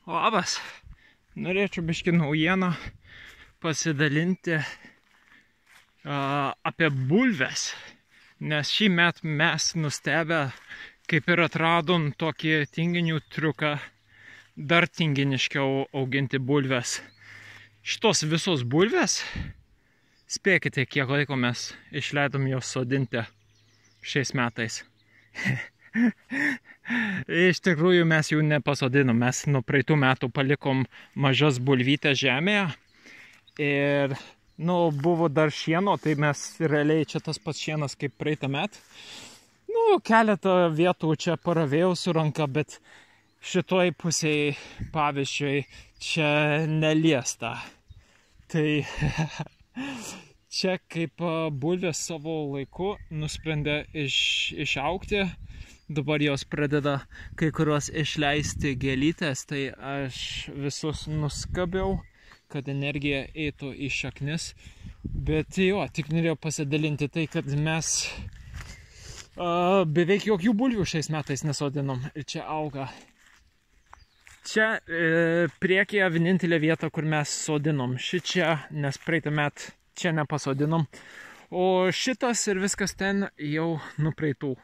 Labas. Norėčiau biškį naujieną pasidalinti apie bulves, nes šį metą mes nustebę, kaip ir atradom tokį tinginių triuką, dar tinginiškiau auginti bulves. Šitos visos bulves, spėkite, kiek laiko mes išleidom jos sodinti šiais metais. Iš tikrųjų mes jų nepasodinom, mes nuo praeitų metų palikom mažas bulvytės žemėje ir buvo dar šieno, tai mes realiai čia tas pats šienas kaip praeitą metą. Keletą vietų čia paravėjau su ranka, bet šitoj pusėj, pavyzdžiui, čia neliesta. Tai čia kaip bulvės savo laiku nusprendė išaugti. Dabar jos pradeda kai kurios išleisti gėlytės, tai aš visus nuskabiau, kad energija eitų į šaknis. Bet jo, tik norėjau pasidalinti tai, kad mes beveik jokių bulvių šiais metais nesodinom ir čia auga. Čia priekyje vienintelė vieta, kur mes sodinom. Šičia, nes praeitą metą čia nepasodinom. O šitas ir viskas ten jau nuo praeitų.